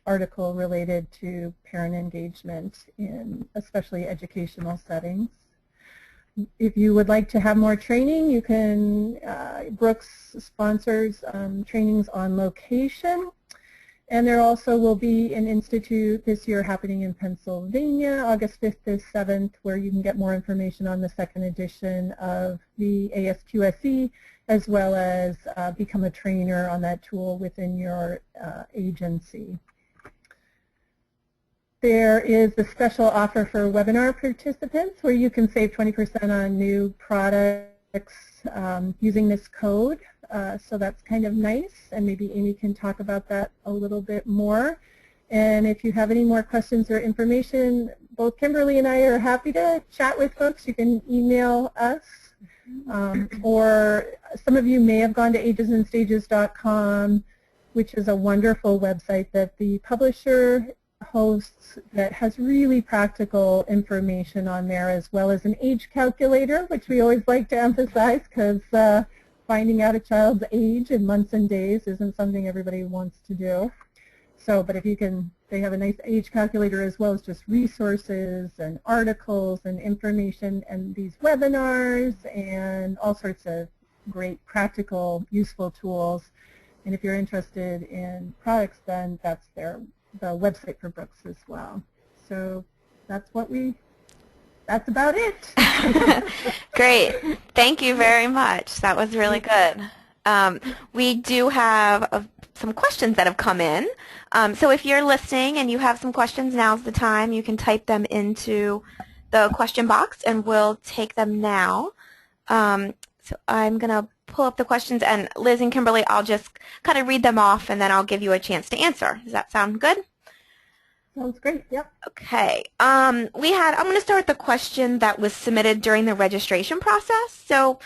article related to parent engagement in especially educational settings. If you would like to have more training, you can, Brooks sponsors trainings on location. And there also will be an institute this year happening in Pennsylvania, August 5th to 7th, where you can get more information on the second edition of the ASQ SE, as well as become a trainer on that tool within your agency. There is a special offer for webinar participants where you can save 20% on new products using this code. So that's kind of nice, and maybe Amy can talk about that a little bit more. And if you have any more questions or information, both Kimberly and I are happy to chat with folks. You can email us, or some of you may have gone to agesandstages.com, which is a wonderful website that the publisher hosts that has really practical information on there, as well as an age calculator, which we always like to emphasize because finding out a child's age in months and days isn't something everybody wants to do. So, but if you can, they have a nice age calculator as well as just resources and articles and information and these webinars and all sorts of great practical, useful tools. And if you're interested in products, then that's the website for Brooks as well. So that's about it. Great. Thank you very much. That was really good. We do have some questions that have come in. So if you're listening and you have some questions, now's the time. You can type them into the question box and we'll take them now. So I'm going to pull up the questions, and Liz and Kimberly, I'll just kind of read them off and then I'll give you a chance to answer. Does that sound good? Sounds great, yep. Okay. I'm going to start with the question that was submitted during the registration process. So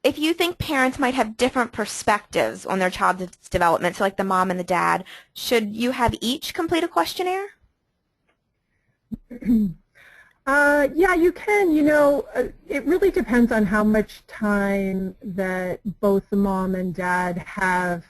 if you think parents might have different perspectives on their child's development, so like the mom and the dad, should you have each complete a questionnaire? Yeah, you can. It really depends on how much time that both the mom and dad have.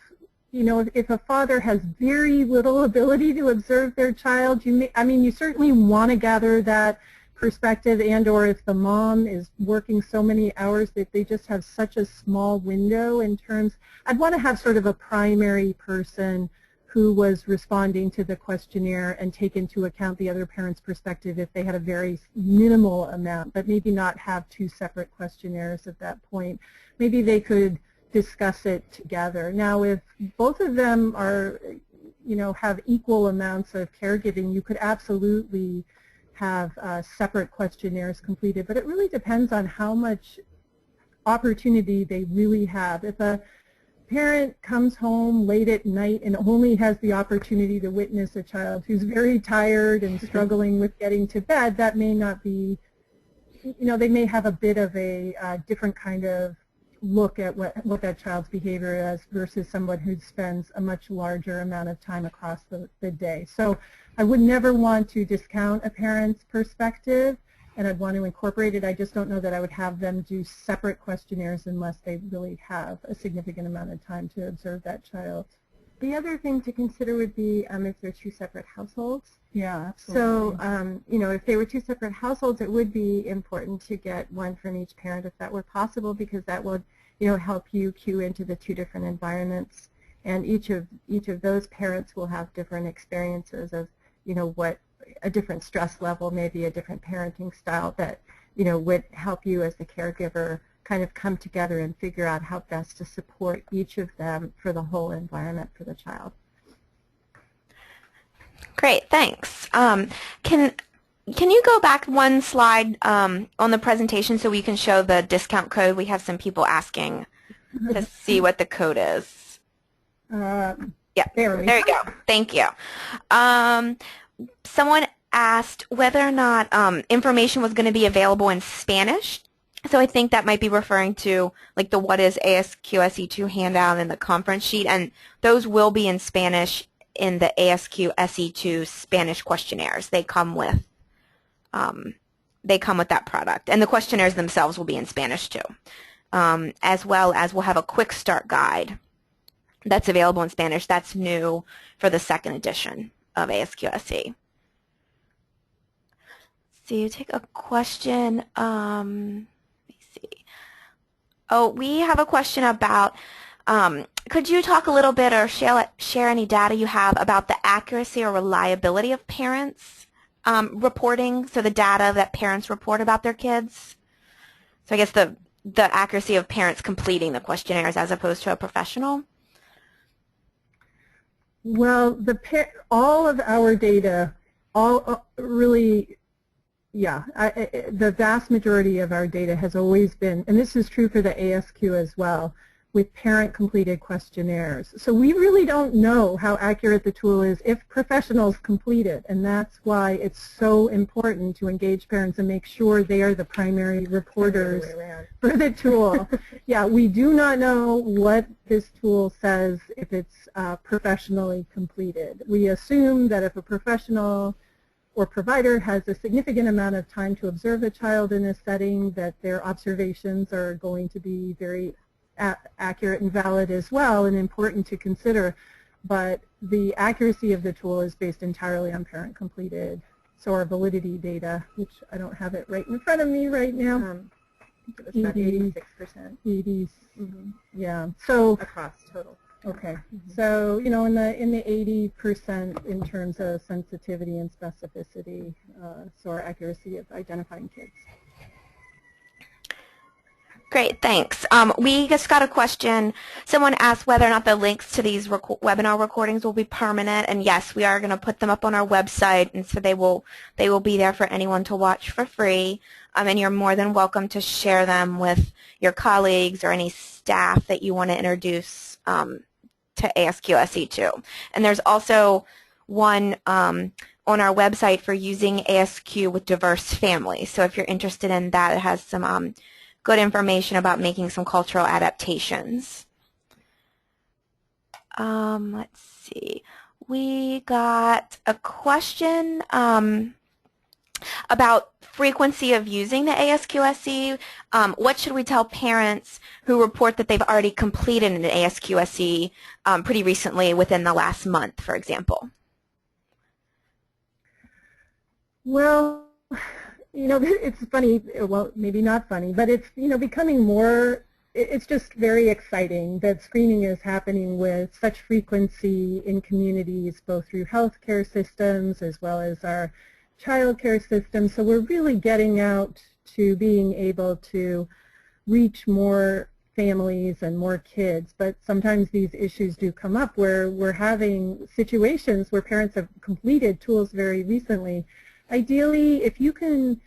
If a father has very little ability to observe their child, you certainly want to gather that perspective, and or if the mom is working so many hours that they just have such a small window in terms, I'd want to have sort of a primary person who was responding to the questionnaire and take into account the other parent's perspective if they had a very minimal amount, but maybe not have two separate questionnaires at that point. Maybe they could discuss it together. Now, if both of them are, have equal amounts of caregiving, you could absolutely have separate questionnaires completed, but it really depends on how much opportunity they really have. If a parent comes home late at night and only has the opportunity to witness a child who's very tired and struggling with getting to bed, that may not be, they may have a bit of a different kind of look at what that child's behavior is versus someone who spends a much larger amount of time across the day. So I would never want to discount a parent's perspective, and I'd want to incorporate it. I just don't know that I would have them do separate questionnaires unless they really have a significant amount of time to observe that child. The other thing to consider would be if they're two separate households. Yeah, absolutely. So, if they were two separate households, it would be important to get one from each parent if that were possible, because that would, help you cue into the two different environments. And each of those parents will have different experiences of, what a different stress level, maybe a different parenting style that, would help you as the caregiver kind of come together and figure out how best to support each of them for the whole environment for the child. Great, thanks. Can you go back one slide on the presentation so we can show the discount code? We have some people asking to see what the code is. Yeah, there you go. Thank you. Someone asked whether or not information was going to be available in Spanish. So I think that might be referring to like the What is ASQ SE2 handout and the conference sheet, and those will be in Spanish in the ASQ SE2 Spanish questionnaires. They come with that product, and the questionnaires themselves will be in Spanish too, as well as we'll have a quick start guide that's available in Spanish. That's new for the second edition of ASQ SE. So you take a question. Let me see. Oh, we have a question about, could you talk a little bit or share any data you have about the accuracy or reliability of parents reporting, so the data that parents report about their kids? So I guess the accuracy of parents completing the questionnaires as opposed to a professional? Well, all of our data, really, yeah, the vast majority of our data has always been, and this is true for the ASQ as well, with parent-completed questionnaires. So we really don't know how accurate the tool is if professionals complete it, and that's why it's so important to engage parents and make sure they are the primary reporters for the tool. Yeah, we do not know what this tool says if it's professionally completed. We assume that if a professional or provider has a significant amount of time to observe a child in a setting, that their observations are going to be very accurate and valid as well, and important to consider. But the accuracy of the tool is based entirely on parent-completed. So our validity data, which I don't have it right in front of me right now, I think it was about 86%. 80s, yeah. So across total. Okay, so in the 80% in terms of sensitivity and specificity, so our accuracy of identifying kids. Great, thanks. We just got a question. Someone asked whether or not the links to these webinar recordings will be permanent, and yes, we are going to put them up on our website, and so they will be there for anyone to watch for free. And you're more than welcome to share them with your colleagues or any staff that you want to introduce to ASQ SE2. And there's also one on our website for using ASQ with diverse families. So if you're interested in that, it has some good information about making some cultural adaptations. Let's see. We got a question about frequency of using the ASQ SE. What should we tell parents who report that they've already completed an ASQ SE pretty recently within the last month, for example? Well, it's funny, well, maybe not funny, but it's, becoming more, it's just very exciting that screening is happening with such frequency in communities, both through healthcare systems as well as our child care system. So we're really getting out to being able to reach more families and more kids, but sometimes these issues do come up where we're having situations where parents have completed tools very recently. Ideally, if you can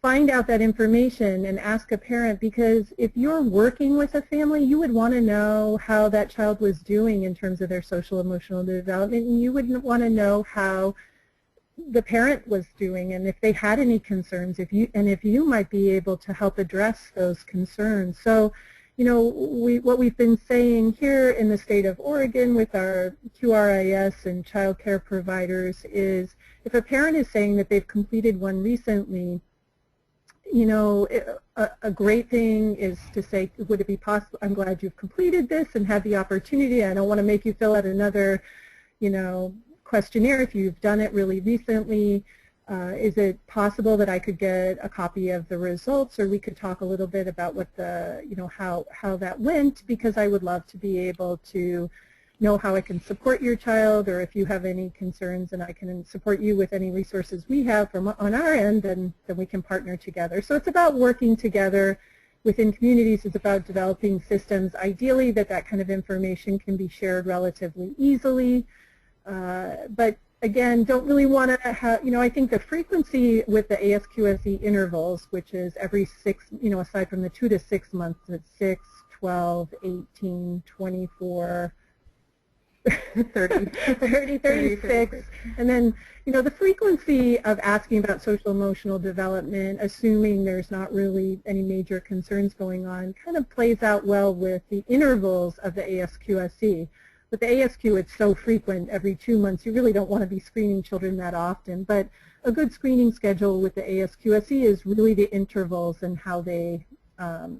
find out that information and ask a parent, because if you're working with a family, you would want to know how that child was doing in terms of their social emotional development, and you would want to know how the parent was doing and if they had any concerns, if you might be able to help address those concerns. So, you know, what we've been saying here in the state of Oregon with our QRIS and child care providers is if a parent is saying that they've completed one recently, you know, a great thing is to say, would it be possible, I'm glad you've completed this and had the opportunity. I don't want to make you fill out another, you know, questionnaire if you've done it really recently. Is it possible that I could get a copy of the results, or we could talk a little bit about what the, you know, how that went, because I would love to be able to know how I can support your child, or if you have any concerns and I can support you with any resources we have from on our end, then we can partner together. So it's about working together within communities. It's about developing systems, ideally that kind of information can be shared relatively easily. But again, don't really want to have, you know, I think the frequency with the ASQ SE intervals, which is every 6, you know, aside from the 2 to 6 months, it's 6, 12, 18, 24, 30, 36, and then, you know, the frequency of asking about social emotional development, assuming there's not really any major concerns going on, kind of plays out well with the intervals of the ASQ SE. With the ASQ, it's so frequent, every 2 months, you really don't want to be screening children that often, but a good screening schedule with the ASQ SE is really the intervals and how they,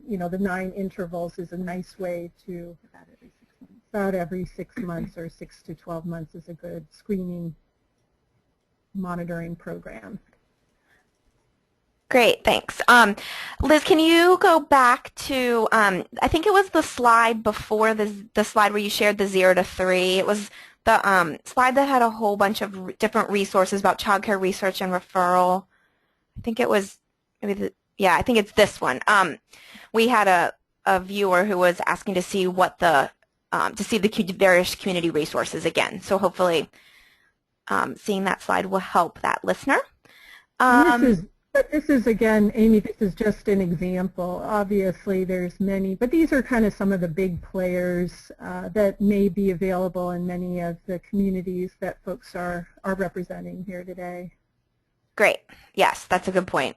you know, the 9 intervals is a nice way to, about every 6 months or 6 to 12 months is a good screening monitoring program. Great, thanks. Liz, can you go back to, I think it was the slide before the slide where you shared the 0 to 3. It was the slide that had a whole bunch of different resources about child care research and referral. I think it was, maybe I think it's this one. We had a viewer who was asking to see what the various community resources again. So hopefully seeing that slide will help that listener. This is, again, Amy, this is just an example. Obviously, there's many, but these are kind of some of the big players that may be available in many of the communities that folks are representing here today. Great. Yes, that's a good point.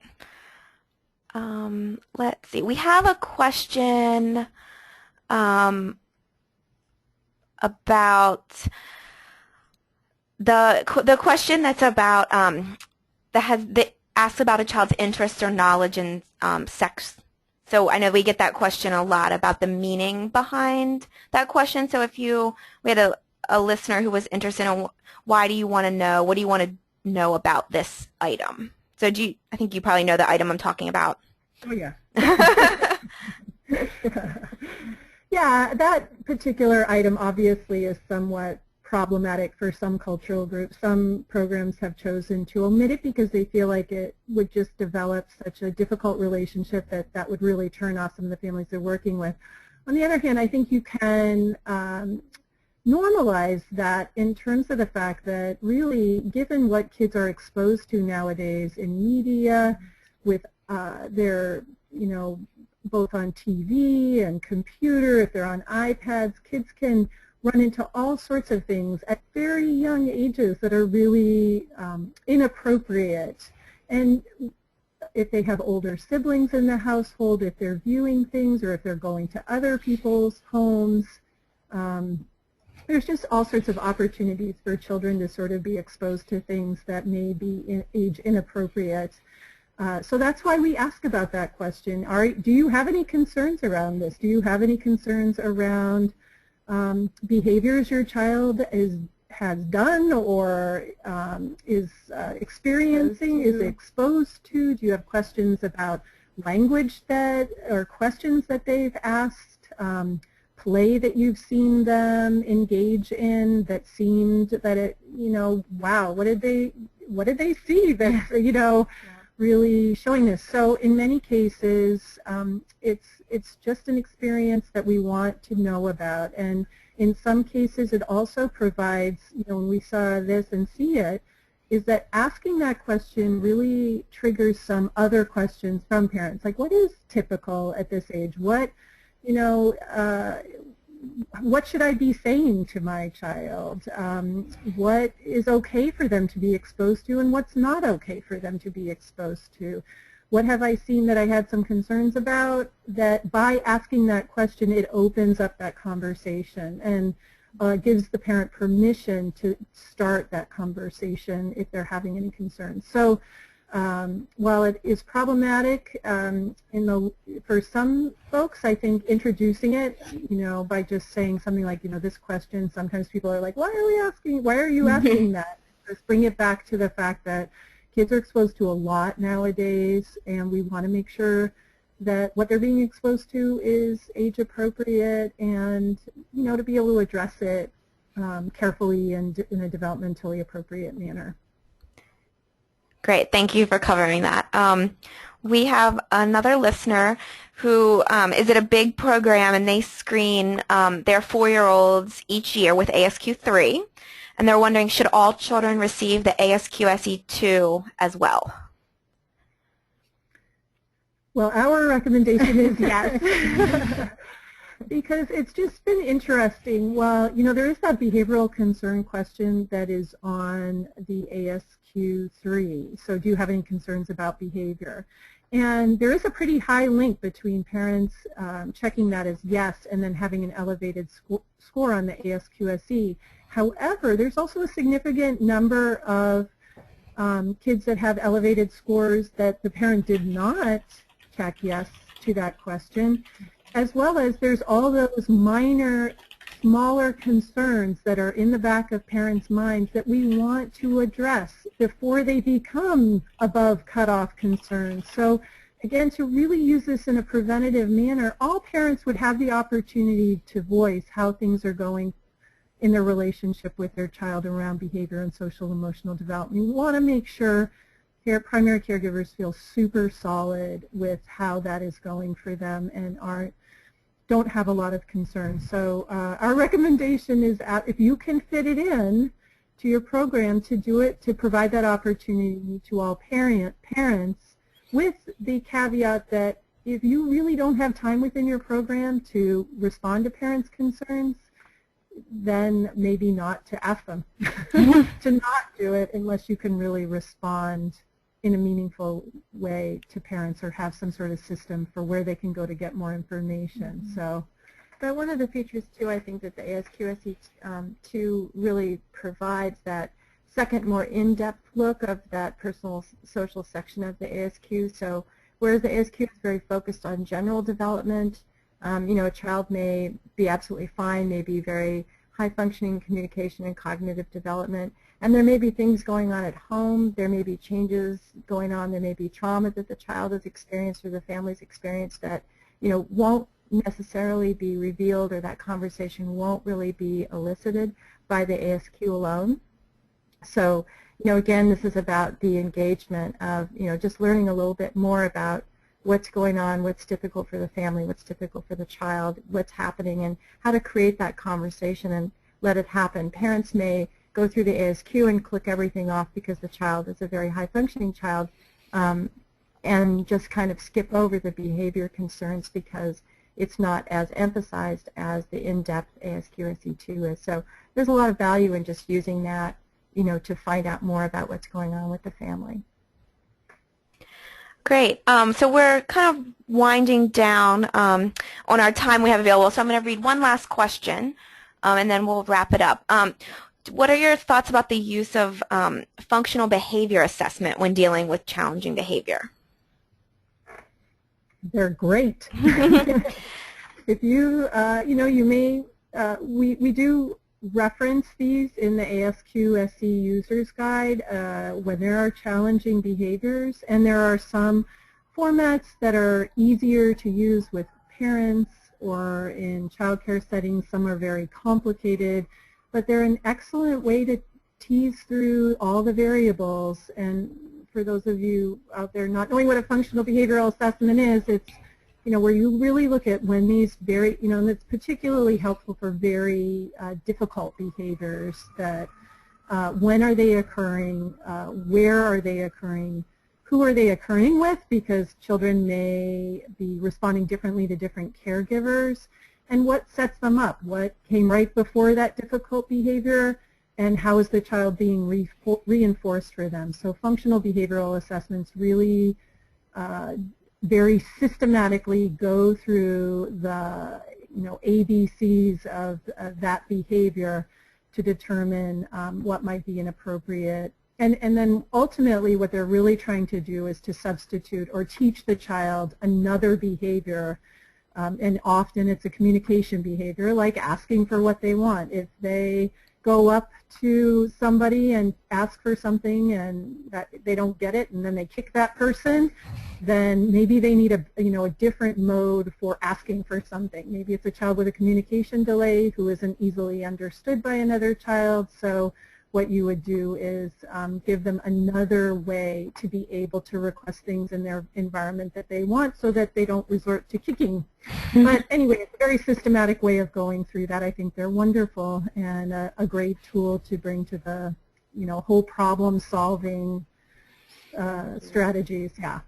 Let's see. We have a question about the question that's about that asks about a child's interest or knowledge in sex. So I know we get that question a lot about the meaning behind that question. So if we had a listener who was interested in why do you want to know, what do you want to know about this item? So I think you probably know the item I'm talking about. Oh yeah. Yeah, that particular item obviously is somewhat problematic for some cultural groups. Some programs have chosen to omit it because they feel like it would just develop such a difficult relationship that would really turn off some of the families they're working with. On the other hand, I think you can normalize that in terms of the fact that really, given what kids are exposed to nowadays in media, with their, you know, both on TV and computer, if they're on iPads, kids can run into all sorts of things at very young ages that are really inappropriate. And if they have older siblings in the household, if they're viewing things, or if they're going to other people's homes, there's just all sorts of opportunities for children to sort of be exposed to things that may be age inappropriate. So that's why we ask about that question. Do you have any concerns around this? Do you have any concerns around behaviors your child has done or is experiencing, is exposed to? Do you have questions about language or questions that they've asked, play that you've seen them engage in that seemed that it, you know, wow, what did they see that, you know, really showing this. So in many cases, it's just an experience that we want to know about, and in some cases it also provides, when we saw this and see it, is that asking that question really triggers some other questions from parents, like what is typical at this age? What should I be saying to my child? What is okay for them to be exposed to and what's not okay for them to be exposed to? What have I seen that I had some concerns about? That by asking that question, it opens up that conversation and gives the parent permission to start that conversation if they're having any concerns. So while it is problematic for some folks, I think introducing it, by just saying something like, this question, sometimes people are like, why are you asking that? Just bring it back to the fact that kids are exposed to a lot nowadays, and we want to make sure that what they're being exposed to is age appropriate, and to be able to address it carefully and in a developmentally appropriate manner. Great, thank you for covering that. We have another listener who is at a big program, and they screen their 4-year-olds each year with ASQ-3, and they're wondering, should all children receive the ASQ SE2 as well? Well, our recommendation is yes, because it's just been interesting. Well, there is that behavioral concern question that is on the ASQ-3. So do you have any concerns about behavior? And there is a pretty high link between parents checking that as yes and then having an elevated score on the ASQ SE. However, there's also a significant number of kids that have elevated scores that the parent did not check yes to that question, as well as there's all those minor, smaller concerns that are in the back of parents' minds that we want to address before they become above cutoff concerns. So again, to really use this in a preventative manner, all parents would have the opportunity to voice how things are going in their relationship with their child around behavior and social emotional development. We want to make sure primary caregivers feel super solid with how that is going for them and don't have a lot of concerns. So our recommendation is if you can fit it in to your program, to do it, to provide that opportunity to all parents, with the caveat that if you really don't have time within your program to respond to parents' concerns, then maybe not to ask them to not do it unless you can really respond in a meaningful way to parents or have some sort of system for where they can go to get more information. So, but one of the features too, I think that the ASQ SE2 really provides that second, more in-depth look of that personal social section of the ASQ. So whereas the ASQ is very focused on general development, a child may be absolutely fine, may be very high-functioning communication and cognitive development, and there may be things going on at home, there may be changes going on, there may be trauma that the child has experienced or the family's experienced that, won't necessarily be revealed, or that conversation won't really be elicited by the ASQ alone. So, again, this is about the engagement of, just learning a little bit more about what's going on, what's typical for the family, what's typical for the child, what's happening, and how to create that conversation and let it happen. Parents may go through the ASQ and click everything off because the child is a very high-functioning child, and just kind of skip over the behavior concerns because it's not as emphasized as the in-depth ASQ SE2 is. So there's a lot of value in just using that, to find out more about what's going on with the family. Great. So we're kind of winding down on our time we have available, so I'm going to read one last question, and then we'll wrap it up. What are your thoughts about the use of functional behavior assessment when dealing with challenging behavior? They're great. If you, you may, we do reference these in the ASQ SE User's Guide when there are challenging behaviors, and there are some formats that are easier to use with parents or in child care settings. Some are very complicated, but they're an excellent way to tease through all the variables and for those of you out there not knowing what a functional behavioral assessment is, it's where you really look at when these very, and it's particularly helpful for very difficult behaviors that when are they occurring, where are they occurring, who are they occurring with, because children may be responding differently to different caregivers, and what sets them up, what came right before that difficult behavior, and how is the child being reinforced for them. So functional behavioral assessments really very systematically go through the ABCs of that behavior to determine what might be inappropriate. And then ultimately what they're really trying to do is to substitute or teach the child another behavior. And often it's a communication behavior like asking for what they want. If they go up to somebody and ask for something and that they don't get it and then they kick that person, then maybe they need a different mode for asking for something. Maybe it's a child with a communication delay who isn't easily understood by another child. So what you would do is give them another way to be able to request things in their environment that they want so that they don't resort to kicking. But anyway, it's a very systematic way of going through that. I think they're wonderful and a great tool to bring to the whole problem solving strategies. Yeah.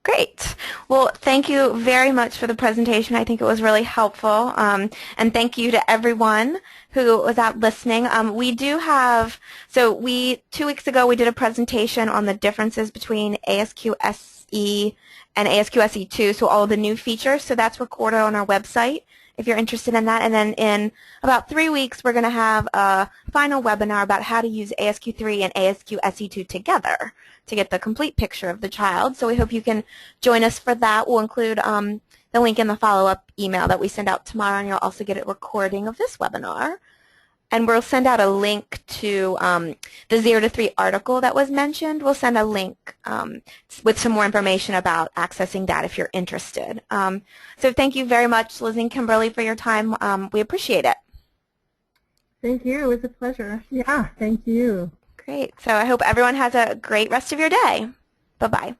Great. Well, thank you very much for the presentation. I think it was really helpful. And thank you to everyone who was out listening. We do have, 2 weeks ago we did a presentation on the differences between ASQ SE and ASQ SE2, so all the new features. So that's recorded on our website if you're interested in that. And then in about 3 weeks we're going to have a final webinar about how to use ASQ-3 and ASQ SE2 together to get the complete picture of the child. So we hope you can join us for that. We'll include the link in the follow-up email that we send out tomorrow, and you'll also get a recording of this webinar. And we'll send out a link to the 0 to 3 article that was mentioned. We'll send a link with some more information about accessing that if you're interested. So thank you very much, Liz and Kimberly, for your time. We appreciate it. Thank you. It was a pleasure. Yeah, thank you. Great. So I hope everyone has a great rest of your day. Bye-bye.